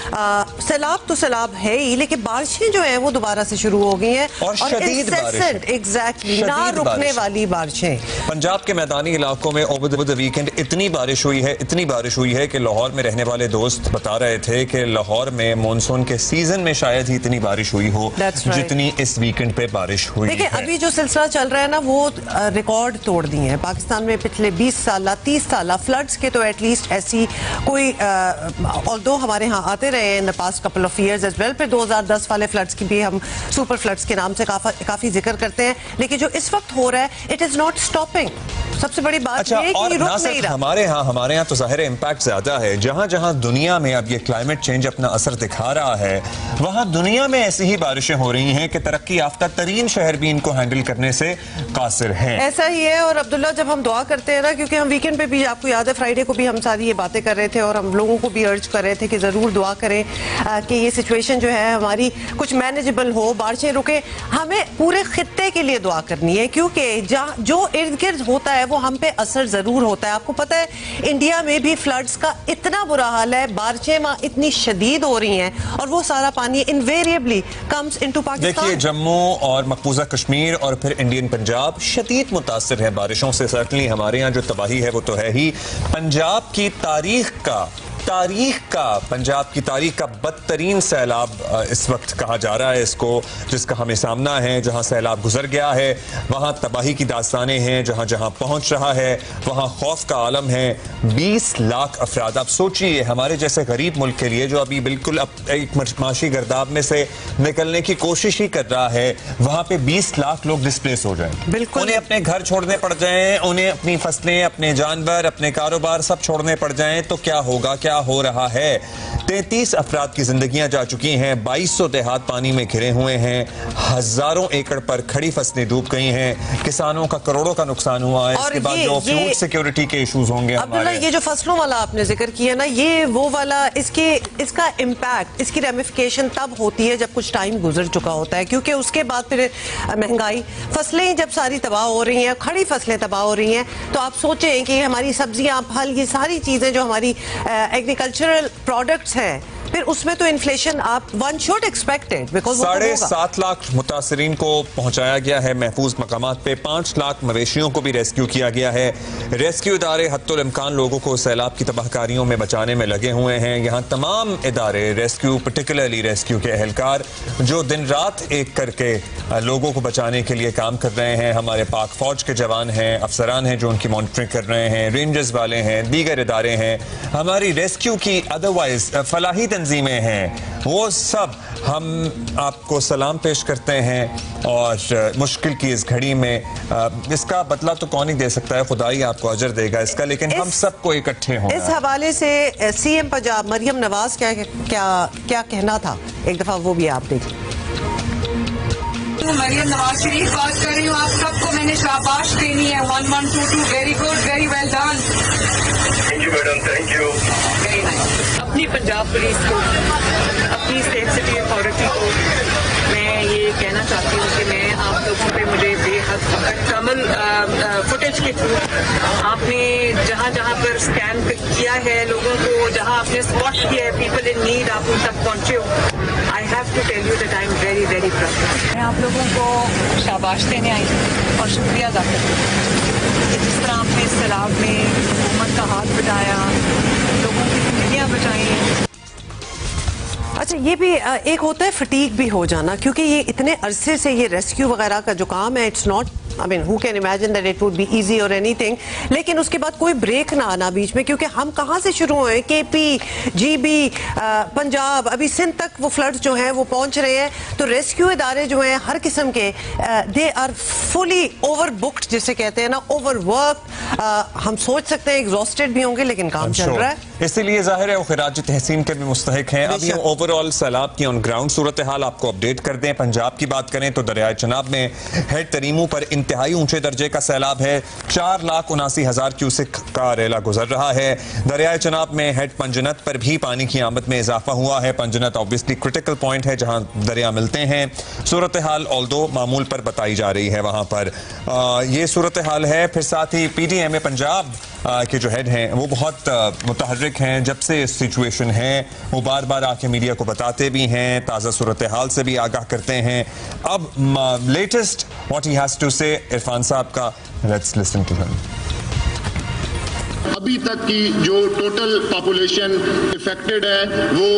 सैलाब तो सैलाब है ही, लेकिन बारिशें जो है वो दोबारा से शुरू हो गई हैं और शदीद बारिशें, एग्जैक्टली ना रुकने वाली बारिशें। पंजाब के मैदानी इलाकों में ओवर द वीकेंड इतनी बारिश हुई है कि लाहौर में रहने वाले दोस्त बता रहे थे कि लाहौर में मानसून के सीजन में शायद ही इतनी बारिश हुई हो जितनी इस वीकेंड पे बारिश हुई है। अभी जो सिलसिला चल रहा है ना वो रिकॉर्ड तोड़ दिए हैं पाकिस्तान में पिछले 20 साल 30 साल फ्लड्स के। तो एटलीस्ट ऐसी कोई ऑल्दो हमारे यहाँ आते रहे in the past couple of years as well. फिर 2010 वाले फ्लड्स की भी हम सुपर फ्लड्स के नाम से काफी जिक्र करते हैं, लेकिन जो इस वक्त हो रहा है इट इज नॉट स्टॉपिंग। सबसे बड़ी बात ये है कि रुक नहीं रहा। हमारे यहाँ तो जाहिर इम्पैक्ट ज्यादा है। जहाँ जहाँ दुनिया में अब ये क्लाइमेट चेंज अपना असर दिखा रहा है, वहाँ दुनिया में ऐसी ही बारिशें हो रही हैं कि तरक्की याफ्ता तरीन शहर भी इनको हैंडल करने से कासिर हैं। ऐसा ही है। और अब्दुल्ला, जब हम दुआ करते हैं ना, क्योंकि हम वीकेंड पे भी, आपको याद है फ्राइडे को भी हम सारी ये बातें कर रहे थे और हम लोगों को भी अर्ज कर रहे थे कि जरूर दुआ करें कि ये सिचुएशन जो है हमारी कुछ मैनेजेबल हो, बारिशें रुके। हमें पूरे खित्ते के लिए दुआ करनी है, क्योंकि जो इर्द गिर्द होता है वो हम पे असर जरूर होता है। आपको पता है इंडिया में भी फ्लड्स का इतना बुरा हाल है, बारिशें वहां इतनी शदीद हो रही हैं और वो सारा पानी इनवेरिएबली कम्स इनटू पाकिस्तान। देखिए, जम्मू और मकबूजा कश्मीर और फिर इंडियन पंजाब शदीद मुतासिर है बारिशों से। सर्टनली हमारे यहाँ जो तबाही है वो तो है ही। पंजाब की पंजाब की तारीख का बदतरीन सैलाब इस वक्त कहा जा रहा है इसको, जिसका हमें सामना है। जहां सैलाब गुजर गया है वहां तबाही की दास्तानें हैं, जहां जहां पहुंच रहा है वहां खौफ का आलम है। 20 लाख अफराद। आप सोचिए, हमारे जैसे गरीब मुल्क के लिए जो अभी बिल्कुल एक माशी गर्दाब में से निकलने की कोशिश ही कर रहा है, वहां पे 20 लाख लोग डिस्प्लेस हो जाएं। बिल्कुल, उन्हें अपने घर छोड़ने पड़ जाएं, उन्हें अपनी फसलें, अपने जानवर, अपने कारोबार सब छोड़ने पड़ जाएं, तो क्या होगा, क्या हो रहा है। 33 अफराद की जिंदगियां जा चुकी हैं, 2200 देहात पानी में घिरे हुए हैं, हजारों एकड़ पर खड़ी फसलें डूब गई हैं, किसानों का करोड़ों का नुकसान हुआ है। इसके बाद जो फूड सिक्योरिटी के इश्यूज होंगे अब्दुल्ला, ये जो फसलों वाला आपने जिक्र किया ना, ये वो वाला, इसका इम्पैक्ट, इसकी रेमिफिकेशन तब होती है जब कुछ टाइम गुजर चुका होता है, क्योंकि उसके बाद फिर महंगाई, फसलें जब सारी तबाह हो रही हैं, खड़ी फसलें तबाह हो रही हैं, तो आप सोचें कि हमारी सब्जियां, फल, ये सारी चीजें जो हमारी एग्रीकल्चरल प्रोडक्ट्स हैं, फिर उसमें तो इन्फ्लेशन आप one should expected, because 7.5 lakh मुतासरीन को पहुंचाया गया है महफूज मकामात पे। 5 लाख मवेशियों को भी रेस्क्यू किया गया है। रेस्क्यू इदारे हत्तुल इम्कान लोगों को सैलाब की तबाहकारियों में बचाने में लगे हुए हैं। यहाँ तमाम इदारे रेस्क्यू, पर्टिकुलरली रेस्क्यू के एहलकार जो दिन रात एक करके लोगों को बचाने के लिए काम कर रहे हैं। हमारे पाक फौज के जवान हैं, अफसरान हैं जो उनकी मॉनिटरिंग कर रहे हैं, रेंजर्स वाले हैं, दीगर इदारे हैं, हमारी रेस्क्यू की अदरवाइज फलाही तंजीमें हैं, वो सब हम आपको सलाम पेश करते हैं। और मुश्किल की इस घड़ी में इसका बदला तो कौन ही दे सकता है, खुदा ही आपको अजर देगा इसका, लेकिन हम सबको इकट्ठे होना है। इस हवाले से सीएम पंजाब मरियम नवाज क्या कहना था, एक दफा वो भी आप देखिए। मरियम नवाज शरीफ बात कर रही हूँ। आप सबको मैंने शाबाश देनी है। 1122, very good, very well done. Thank you madam, thank you. Very nice. अपनी पंजाब पुलिस को, अपनी स्टेट सिटी अथॉरिटी को मैं ये कहना चाहती हूँ कि मैं आप लोगों पे मुझे बेहद कमल फुटेज के थ्रू आपने जहाँ जहाँ पर स्कैन किया है लोगों को, जहाँ आपने स्पॉट किया है पीपल इन नीड, आप उन तक पहुँचे हो। I have to tell you that I am very very proud. मैं आप लोगों को शाबाश देने आई और शुक्रिया अदा करती हूँ कि जिस तरह आपने इस सैलाब में हुकूमत का हाथ बटाया, लोगों की जिंदगियाँ बचाई। अच्छा, ये भी एक होता है फटीक भी हो जाना, क्योंकि ये इतने अरसे से ये रेस्क्यू वगैरह का जो काम है, it's not, I mean who can imagine that it would be easy और एनीथिंग, लेकिन उसके बाद कोई ब्रेक ना आना बीच में, क्योंकि हम कहाँ से शुरू हुए, केपी, जीबी, पंजाब, अभी सिंध तक वो फ्लड्स जो हैं वो पहुंच रहे हैं। तो रेस्क्यू इदारे जो हैं हर किस्म के, they are fully overbooked, जिसे कहते हैं ना, ओवर वर्क। हम सोच सकते हैं एग्जॉस्टेड भी होंगे, लेकिन काम चल रहा है। इसीलिए जाहिर है वो खिराज तहसीन के भी मुस्तहिक हैं। अब ये ओवरऑल सैलाब की ऑन ग्राउंड सूरत हाल आपको अपडेट कर दें। पंजाब की बात करें तो दरियाए चनाब में हेड तरीमू पर इंतहाई ऊंचे दर्जे का सैलाब है। 4,79,000 क्यूसिक का रेला गुजर रहा है। दरियाए चनाब में हेड पंजनत पर भी पानी की आमद में इजाफा हुआ है। पंजनत ऑब्वियसली क्रिटिकल पॉइंट है जहां दरिया मिलते हैं। सूरत हाल ऑल्दो मामूल पर बताई जा रही है वहां पर। ये सूरत हाल है। फिर साथ ही PDMA पंजाब के जो हेड हैं वो बहुत मुतहर्रिक मुतहर्रिक हैं, जब से इस सिचुएशन है वो बार बार आके मीडिया को बताते भी हैं, ताज़ा सूरत हाल से भी आगाह करते हैं। अब latest what he has to say Irfan साहब का, लेट्स लिसन टू हिम। अभी तक की जो टोटल पॉपुलेशन इफेक्टेड है वो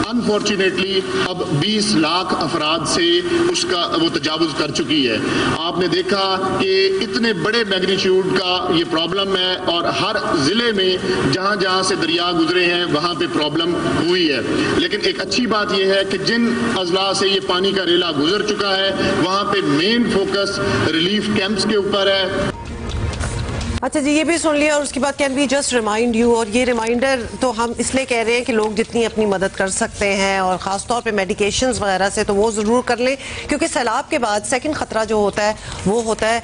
अनफॉर्चुनेटली अब 20 लाख अफराद से उसका वो तजावुज कर चुकी है। आपने देखा कि इतने बड़े मैग्नीट्यूड का ये प्रॉब्लम है और हर जिले में जहां जहां से दरिया गुजरे हैं वहां पे प्रॉब्लम हुई है। लेकिन एक अच्छी बात यह है कि जिन अजला से ये पानी का रेला गुजर चुका है वहां पे मेन फोकस रिलीफ कैंप्स के ऊपर है। अच्छा जी, ये भी सुन लिया और उसके बाद can we just remind you, और ये रिमाइंडर तो हम इसलिए कह रहे हैं कि लोग जितनी अपनी मदद कर सकते हैं और ख़ास तौर पे मेडिकेशंस वगैरह से तो वो ज़रूर कर लें, क्योंकि सैलाब के बाद सेकंड ख़तरा जो होता है वो होता है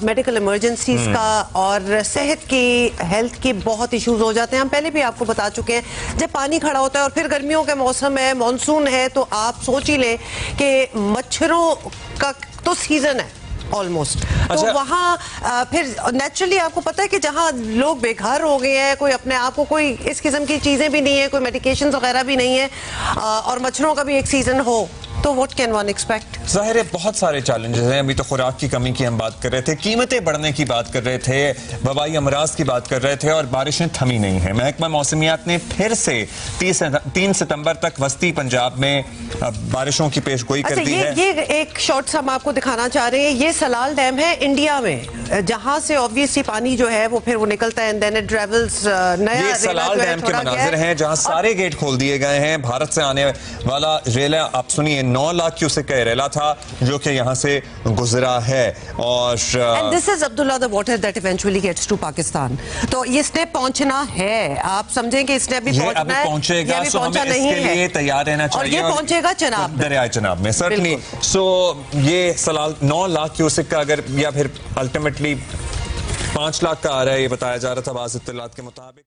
मेडिकल इमरजेंसीज़ का, और सेहत की, हेल्थ की बहुत इशूज़ हो जाते हैं। हम पहले भी आपको बता चुके हैं, जब पानी खड़ा होता है और फिर गर्मियों का मौसम है, मानसून है, तो आप सोच ही लें कि मच्छरों का तो सीज़न है ऑलमोस्ट। तो वहाँ फिर नेचुरली आपको पता है कि जहाँ लोग बेघर हो गए हैं, कोई अपने आप को, कोई इस किस्म की चीज़ें भी नहीं है, कोई मेडिकेशन वगैरह भी नहीं है, और मच्छरों का भी एक सीज़न हो, तो व्हाट कैन वन एक्सपेक्ट? ज़ाहिर है बहुत सारे चैलेंजेस हैं। अभी तो खुराक की कमी की हम बात कर रहे थे, कीमतें बढ़ने की बात कर रहे थे, वबाई अमराज की बात कर रहे थे, और बारिशें थमी नहीं हैं। महकमा मौसमियात ने फिर से 3 सितंबर तक वस्ती पंजाब में बारिशों की पेशगोई कर दी है। ये एक शॉट्स हम आपको दिखाना चाह रहे हैं। ये सलाल डैम है इंडिया में, जहां से ऑब्वियसली पानी जो है वो फिर वो निकलता है एंड देन इट ट्रेवल्स। नया ये सलाल डैम के मनाजिर हैं जहां सारे गेट खोल दिए गए हैं। भारत से आने वाला रेला, आप सुनिए, 9 लाख क्यूसेक का रेला था जो कि यहां से गुजरा है। और this is Abdullah the water that eventually gets to Pakistan. तो ये स्टेप पहुंचना है, आप समझें कि इसने अभी पहुंचना है, पहुंचेगा, सो हमें इसके लिए तैयार रहना चाहिए, और ये पहुंचेगा चनाब, दरियाए चनाब में सर्टनली। सो ये सलाल 9 लाख क्यूसेक का अगर, या फिर अल्टीमेटली 5 लाख का आ रहा है, ये बताया जा रहा था बाज़ इत्तलात के मुताबिक।